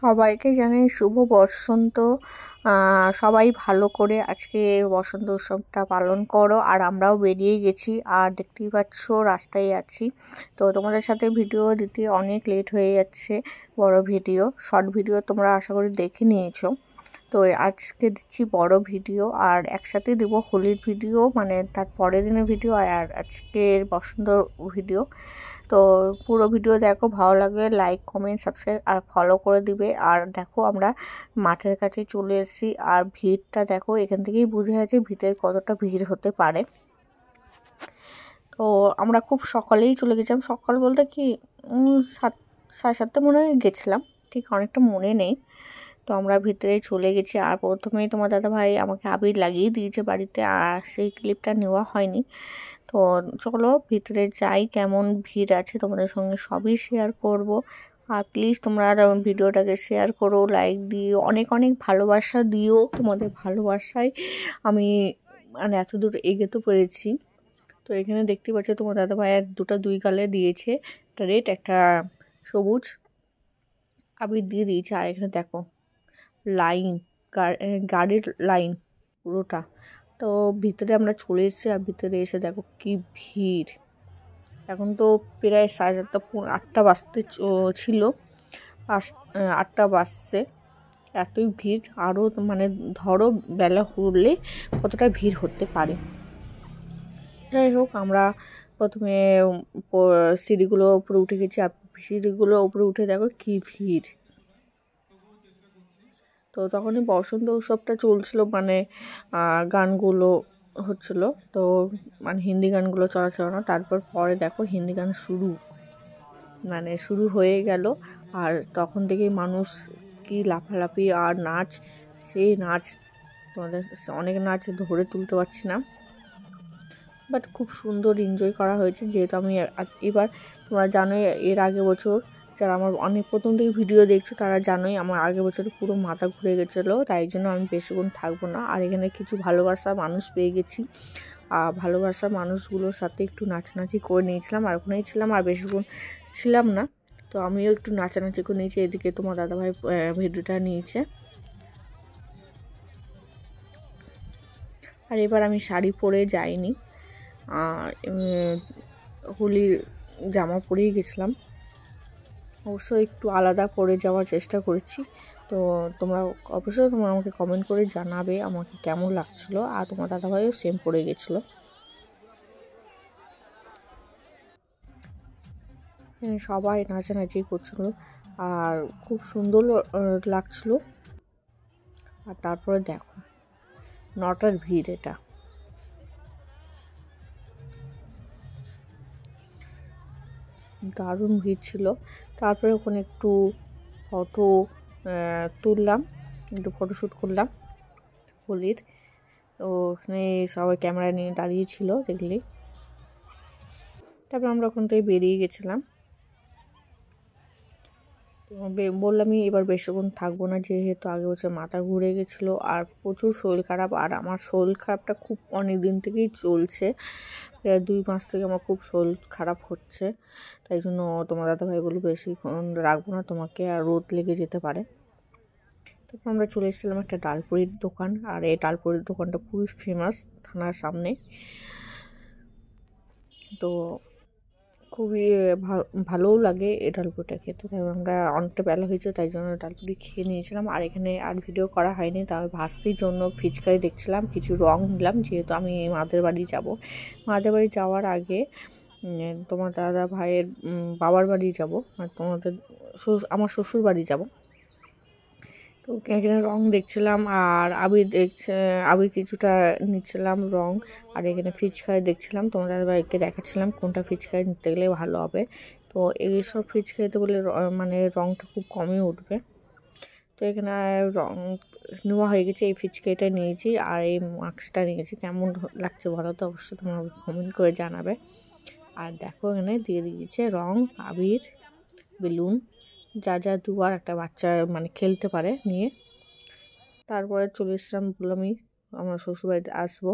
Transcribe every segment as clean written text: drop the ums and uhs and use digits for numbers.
সবাইকে জানাই শুভ বসন্ত। সবাই ভালো করে আজকে বসন্ত উৎসবটা পালন করো। আর আমরাও বেরিয়ে গেছি, আর দেখতেই পাচ্ছ রাস্তায় আছি। তো তোমাদের সাথে ভিডিও দিতে অনেক লেট হয়ে যাচ্ছে। বড় ভিডিও, শর্ট ভিডিও তোমরা আশা করি দেখে নিয়েছো। তো আজকে দিচ্ছি বড় ভিডিও, আর একসাথে দেবো হোলির ভিডিও, মানে তার পরের দিনের ভিডিও আর আজকের বসন্ত ভিডিও। তো পুরো ভিডিও দেখো, ভালো লাগলে লাইক কমেন্ট সাবস্ক্রাইব আর ফলো করে দিবে। আর দেখো আমরা মাঠের কাছে চলে এসেছি, আর ভিড়টা দেখো, এখান থেকেই বুঝে যাচ্ছে ভিতরে কতটা ভিড় হতে পারে। তো আমরা খুব সকালেই চলে গেছিলাম, সকাল বলতে কি 7:30 মনে হয় গেছিলাম, ঠিক অনেকটা মনে নেই। তো আমরা ভিতরে চলে গেছি, আর প্রথমেই তোমার দাদাভাই আমাকে আবির লাগিয়ে দিয়েছে বাড়িতে, আর সেই ক্লিপটা নেওয়া হয়নি। তো চলো ভিতরে যাই, কেমন ভিড় আছে তোমাদের সঙ্গে সবই শেয়ার করব। আর প্লিজ তোমরা ভিডিওটাকে শেয়ার করো, লাইক দিও, অনেক অনেক ভালোবাসা দিও। তোমাদের ভালোবাসায় আমি মানে এত দূর এগোতে পেরেছি। তো এখানে দেখতে পাচ্ছ তোমার দাদাভাইয়ের দুই গালে দিয়েছে, একটা রেড একটা সবুজ আবির দিয়ে দিয়েছে। আর এখানে দেখো লাইন, গাড়ির লাইন পুরোটা। তো ভিতরে আমরা চলে এসেছি, আর ভিতরে এসে দেখো কি ভিড়। এখন তো প্রায় 7:30 8টা বাজতে ছিল, 8টা বাজছে, এতই ভিড়। আরও মানে ধরো বেলা হলে কতটা ভিড় হতে পারে। যাই হোক, আমরা প্রথমে সিঁড়িগুলো উপরে উঠে গেছি, আর সিঁড়িগুলো উপরে উঠে দেখো কি ভিড়। তো তখনই বসন্ত উৎসবটা চলছিল, মানে গানগুলো হচ্ছিলো। তো মানে হিন্দি গানগুলো চলাচল না, তারপর পরে দেখো হিন্দি গান শুরু হয়ে গেল। আর তখন থেকেই মানুষ কি লাফালাফি আর নাচ, সেই নাচ তোমাদের অনেক নাচ ধরে তুলতে পারছি না, বাট খুব সুন্দর এনজয় করা হয়েছে। যেহেতু আমি এবার তোমরা জানোই, এর আগে বছর যারা আমার অনেক প্রথম থেকে ভিডিও দেখছো তারা জানোই আমার আগের বছর পুরো মাথা ঘুরে গেছিলো, তাই জন্য আমি বেশিক্ষণ থাকবো না। আর এখানে কিছু ভালোবাসার মানুষ পেয়ে গেছি, ভালোবাসার মানুষগুলোর সাথে একটু নাচানাচি করে নিয়েছিলাম, আর ওখানেই ছিলাম, আর বেশিক্ষণ ছিলাম না। তো আমিও একটু নাচানাচি করে নিয়েছি। এদিকে তোমার দাদাভাই ভিডিওটা নিয়েছে। আর এবার আমি শাড়ি পরে যাইনি, হোলির জামা পরেই গেছিলাম। অবশ্য একটু আলাদা পরে যাওয়ার চেষ্টা করেছি। তো অবশ্যই তোমরা আমাকে কমেন্ট করে জানাবে আমাকে কেমন লাগছিলো। আর তোমার দাদাভাইও সেম পরে গেছিলো। সবাই নাচানাচি করছিলো, আর খুব সুন্দর লাগছিলো। আর তারপরে দেখো 9টার ভিড়, এটা দারুণ ভিড় ছিল। তারপরে ওখানে একটু ফটো তুললাম, একটু ফটোশ্যুট করলাম হোলির। তো ওখানে সবাই ক্যামেরা নিয়ে দাঁড়িয়েছিল দেখলি। তারপর আমরা ওখান থেকে বেরিয়ে গেছিলাম। তো বললামই এবার বেশিক্ষণ থাকবো না, যেহেতু আগে বছর মাথা ঘুরে গেছিলো, আর প্রচুর শরীর খারাপ। আর আমার শরীর খারাপটা খুব অনেক দিন থেকেই চলছে, প্রায় 2 মাস থেকে আমার খুব শরীর খারাপ হচ্ছে। তাই জন্য তোমার দাদাভাই বললো বেশিক্ষণ রাখবো না তোমাকে, আর রোদ লেগে যেতে পারে। তারপর আমরা চলে এসেছিলাম একটা ডালপুরির দোকান, আর এই ডালপুরির দোকানটা খুবই ফেমাস থানার সামনে। তো খুবই ভালোও লাগে এই ডালপুরিটা খেতে। তাই আমরা অনেকটা বেলা হয়েছে, তাই জন্য ডালপুরি খেয়ে নিয়েছিলাম। আর এখানে আর ভিডিও করা হয়নি, তবে ভাস্তির জন্য ফিচকারি দেখছিলাম, কিছু রং নিলাম, যেহেতু আমি মাদের বাড়ি যাব। মাদের বাড়ি যাওয়ার আগে তোমার দাদা ভাইয়ের বাবার বাড়ি যাব, আর আমার শ্বশুর বাড়ি যাব। তো এখানে রং দেখছিলাম, আর আবির কিছুটা নিচ্ছিলাম রং। আর এখানে ফিচকারি দেখছিলাম, তোমার দাদাভাইকে দেখাচ্ছিলাম কোনটা ফিচকারি নিতে গেলে ভালো হবে। তো এইসব ফিচকারিতে বলে মানে রংটা খুব কমই উঠবে। তো এখানে রং নেওয়া হয়ে গেছে, এই ফিচকারিটা নিয়েছি, আর এই মাস্কটা নিয়েছি। কেমন লাগছে বলো তো, অবশ্যই তোমরা কমেন্ট করে জানাবে। আর দেখো এখানে দিয়ে দিয়েছে রং, আবির, বেলুন, যা দুয়ার একটা বাচ্চা মানে খেলতে পারে নিয়ে। তারপরে চলে এসলাম, বললামই আমার শ্বশুরবাড়িতে আসবো।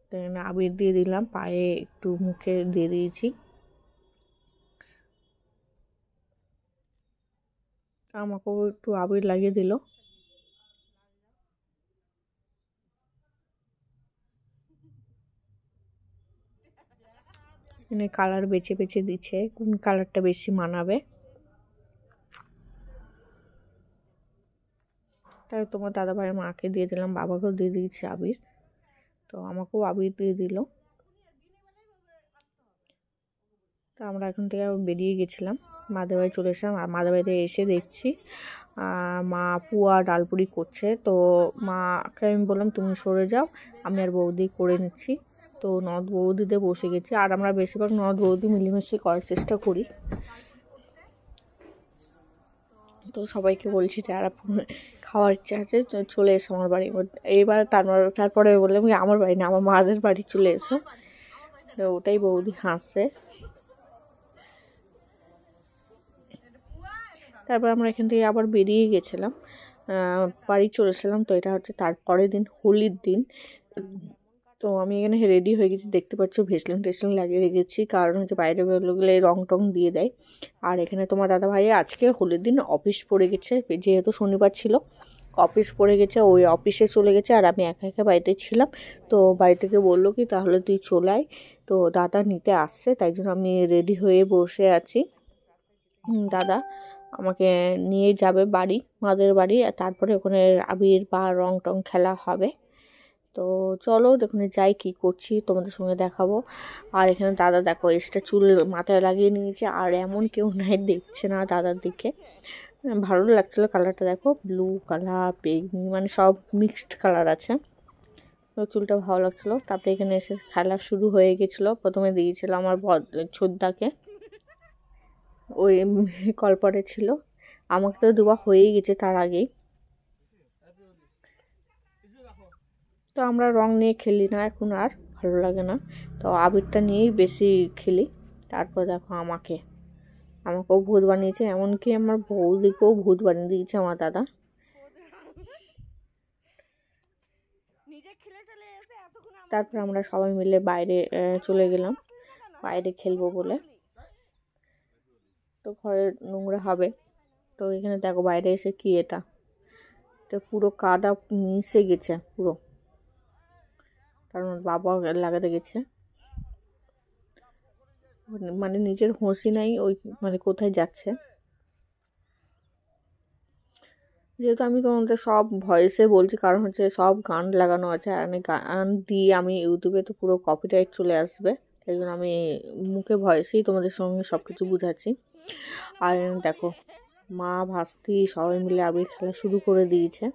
তো এখানে আবির দিয়ে দিলাম, পায়ে একটু মুখে দিয়ে দিয়েছি। আমাকেও একটু আবির লাগিয়ে দিল। এখানে কালার বেছে বেছে দিচ্ছে কোন কালারটা বেশি মানাবে। তাই তোমার দাদাভাইয়ের মাকে দিয়ে দিলাম, বাবাকেও দিয়ে দিয়েছি আবির, তো আমাকেও আবির দিয়ে দিল। তো আমরা এখন থেকে বেরিয়ে গেছিলাম, মাদের বাড়ি চলে এসেছিলাম। আর মাদের বাড়িতে এসে দেখছি মা পুয়া ডালপুরি করছে। তো মাকে আমি বললাম তুমি সরে যাও, আমি আর বৌদি করে নিচ্ছি। তো ননদ বৌদিতে বসে গেছি, আর আমরা বেশিরভাগ ননদ বৌদি মিলেমিশে করার চেষ্টা করি। তো সবাইকে বলছি যারা খাওয়ার ইচ্ছা আছে চলে এসো আমার বাড়ি। এইবার তারপরে বললাম কি আমার বাড়ি না, আমার মাদের বাড়ি চলে এসো। তো ওটাই বৌদি হাসছে। তারপর আমরা এখান থেকে আবার বেরিয়ে গেছিলাম, বাড়ি চলে এসেছিলাম। তো এটা হচ্ছে তারপরের দিন, হোলির দিন। তো আমি এখানে রেডি হয়ে গেছি, দেখতে পাচ্ছ ভেসলিন টেসলিন লাগিয়ে রেখেছি, কারণ হচ্ছে বাইরে বেরোলে রং টং দিয়ে দেয়। আর এখানে তোমার দাদা ভাই আজকে হোলির দিন অফিস পড়ে গেছে, যেহেতু শনিবার ছিল অফিস পড়ে গেছে, ওই অফিসে চলে গেছে। আর আমি একা একা বাড়িতে ছিলাম, তো বাড়ি থেকে বললো কি তাহলে তুই চলে আয়। তো দাদা নিতে আসছে, তাই জন্য আমি রেডি হয়ে বসে আছি। দাদা আমাকে নিয়ে যাবে বাড়ি, মাদের বাড়ি, তারপরে ওখানে আবির বা রং টং খেলা হবে। তো চলো দেখুন যাই কি করছি তোমাদের সঙ্গে দেখাবো। আর এখানে দাদা দেখো এক্সট্রা চুল মাথায় লাগিয়ে নিয়েছে, আর এমন কেউ নাই দেখছে না দাদার দিকে। ভালো লাগছিলো কালারটা, দেখো ব্লু কালার বেগনি মানে সব মিক্সড কালার আছে, তো চুলটা ভালো লাগছিলো। তারপরে এখানে এসে খেলা শুরু হয়ে গেছিলো। প্রথমে দিয়েছিল আমার ছোদ্দাকে, ওই কলপটে ছিল। আমাকে তো দেওয়া হয়েই গেছে তার আগেই। তো আমরা রং নিয়ে খেলি না এখন, আর ভালো লাগে না, তো আবিরটা নিয়েই বেশি খেলি। তারপর দেখো আমাকেও ভূত বানিয়েছে, এমনকি আমার বৌদিকেও ভূত বানিয়ে দিয়েছে আমার দাদা। তারপর আমরা সবাই মিলে বাইরে চলে গেলাম, বাইরে খেলবো বলে। তো ঘরে নোংরা হবে, তো এখানে দেখো বাইরে এসে কি এটা পুরো কাদা মিশে গেছে পুরো, কারণ বাবা লাগাতে গেছে। মানে নিজের হোঁশই নাই, ওই মানে কোথায় যাচ্ছে। যেহেতু আমি তোমাদের সব ভয়েসে বলছি, কারণ হচ্ছে সব গান লাগানো আছে, আর আমি গান দিয়ে আমি ইউটিউবে তো পুরো কপিরাইট চলে আসবে, তাই জন্য আমি মুখে ভয়েসেই তোমাদের সঙ্গে সব কিছু বুঝাচ্ছি। আর দেখো মা ভাস্তি সবাই মিলে আবির খেলা শুরু করে দিয়েছে।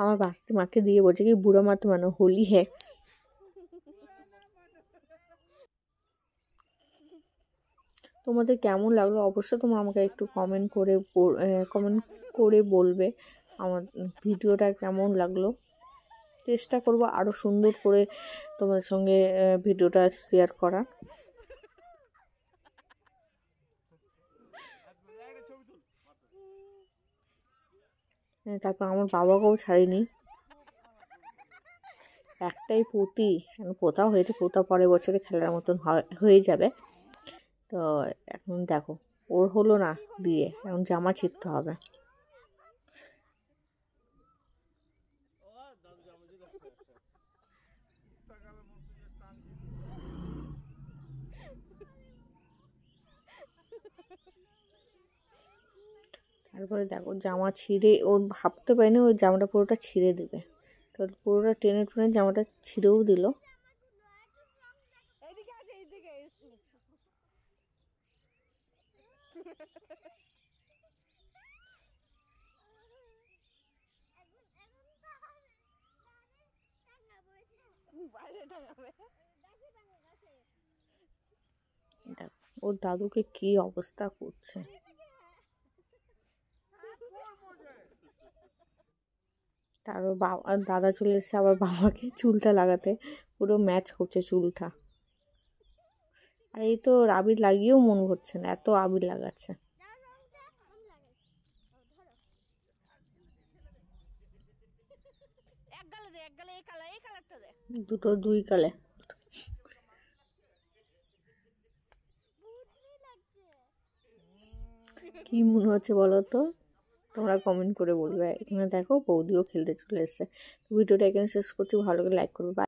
আমার ভাস্তি মাকে দিয়ে বলছে কি বুড়ো মা তো মানে হোলি হ্যাঁ। তোমাদের কেমন লাগলো অবশ্যই তোমরা আমাকে একটু কমেন্ট করে বলবে আমার ভিডিওটা কেমন লাগলো। চেষ্টা করব আরও সুন্দর করে তোমাদের সঙ্গে ভিডিওটা শেয়ার করার। তারপর আমার বাবাকেও ছাড়িনি, একটাই পুঁতি পোতাও হয়েছে, পোতা পরের বছরে খেলার মতন হয়ে যাবে। তো এখন দেখো ওর হলো না দিয়ে, এখন জামা ছিঁড়তে হবে। তারপরে দেখো জামা ছিঁড়ে, ও ভাবতে পারিনি ওই জামাটা পুরোটা ছিঁড়ে দেবে, তো পুরোটা টেনে টুনে জামাটা ছিঁড়েও দিল। দেখো ওর দাদুকে কি অবস্থা করছে। তারপর দাদা চলে এসেছে আবার বাবাকে চুলটা লাগাতে, পুরো ম্যাচ করছে চুলটা। আর এই তো আবির লাগিয়েও মন ভরছে না, এত আবির লাগাচ্ছে। দুই গালে। কী মনে হচ্ছে বলো তো, তোমরা কমেন্ট করে বলবে। এখানে দেখো বৌদিও খেলতে চলে এসছে। ভিডিওটা এখানে শেষ করছি, ভালো করে লাইক করবে।